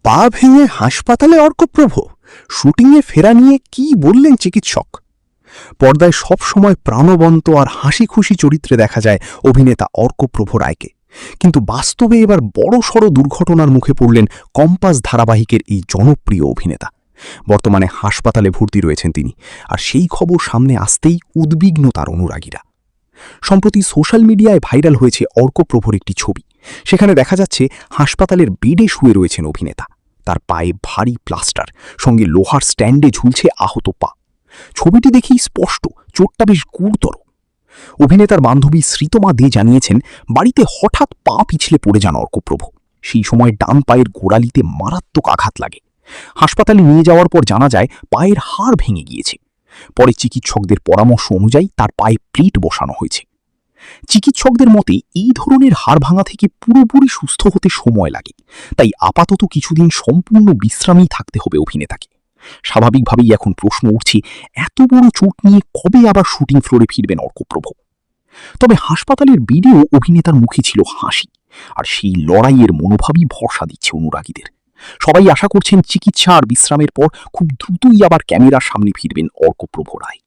পা ভেঙে হাসপাতালে অর্কপ্রভ, শুটিংয়ে ফেরা নিয়ে কি বললেন চিকিৎসক? পর্দায় সব সময় প্রাণবন্ত আর হাসি খুশি চরিত্রে দেখা যায় অভিনেতা অর্কপ্রভ রায়কে, কিন্তু বাস্তবে এবার বড়সড় দুর্ঘটনার মুখে পড়লেন কম্পাস ধারাবাহিকের এই জনপ্রিয় অভিনেতা। বর্তমানে হাসপাতালে ভর্তি রয়েছেন তিনি, আর সেই খবর সামনে আসতেই উদ্বিগ্ন তার অনুরাগীরা। সম্প্রতি সোশ্যাল মিডিয়ায় ভাইরাল হয়েছে অর্কপ্রভর একটি ছবি। সেখানে দেখা যাচ্ছে হাসপাতালের বেডে শুয়ে রয়েছেন অভিনেতা। তার পায়ে ভারী প্লাস্টার, সঙ্গে লোহার স্ট্যান্ডে ঝুলছে আহত পা। ছবিটি দেখেই স্পষ্ট চোটটা বেশ গুরুতর। অভিনেতার বান্ধবী শ্রীতমা দে জানিয়েছেন, বাড়িতে হঠাৎ পা পিছলে পড়ে যান অর্কপ্রভ। সেই সময় ডান পায়ের গোড়ালিতে মারাত্মক আঘাত লাগে। হাসপাতালে নিয়ে যাওয়ার পর জানা যায় পায়ের হাড় ভেঙে গিয়েছে। পরে চিকিৎসকদের পরামর্শ অনুযায়ী তার পায়ে প্লেট বসানো হয়েছে। চিকিৎসকদের মতে এই ধরনের হাড় ভাঙা থেকে পুরোপুরি সুস্থ হতে সময় লাগে, তাই আপাতত কিছুদিন সম্পূর্ণ বিশ্রামেই থাকতে হবে অভিনেতাকে। স্বাভাবিকভাবেই এখন প্রশ্ন উঠছে, এত বড় চোট নিয়ে কবে আবার শুটিং ফ্লোরে ফিরবেন অর্কপ্রভ? তবে হাসপাতালের বেডেও অভিনেতার মুখে ছিল হাসি, আর সেই লড়াইয়ের মনোভাবই ভরসা দিচ্ছে অনুরাগীদের। সবাই আশা করছেন চিকিৎসা আর বিশ্রামের পর খুব দ্রুতই আবার ক্যামেরার সামনে ফিরবেন অর্কপ্রভ রায়।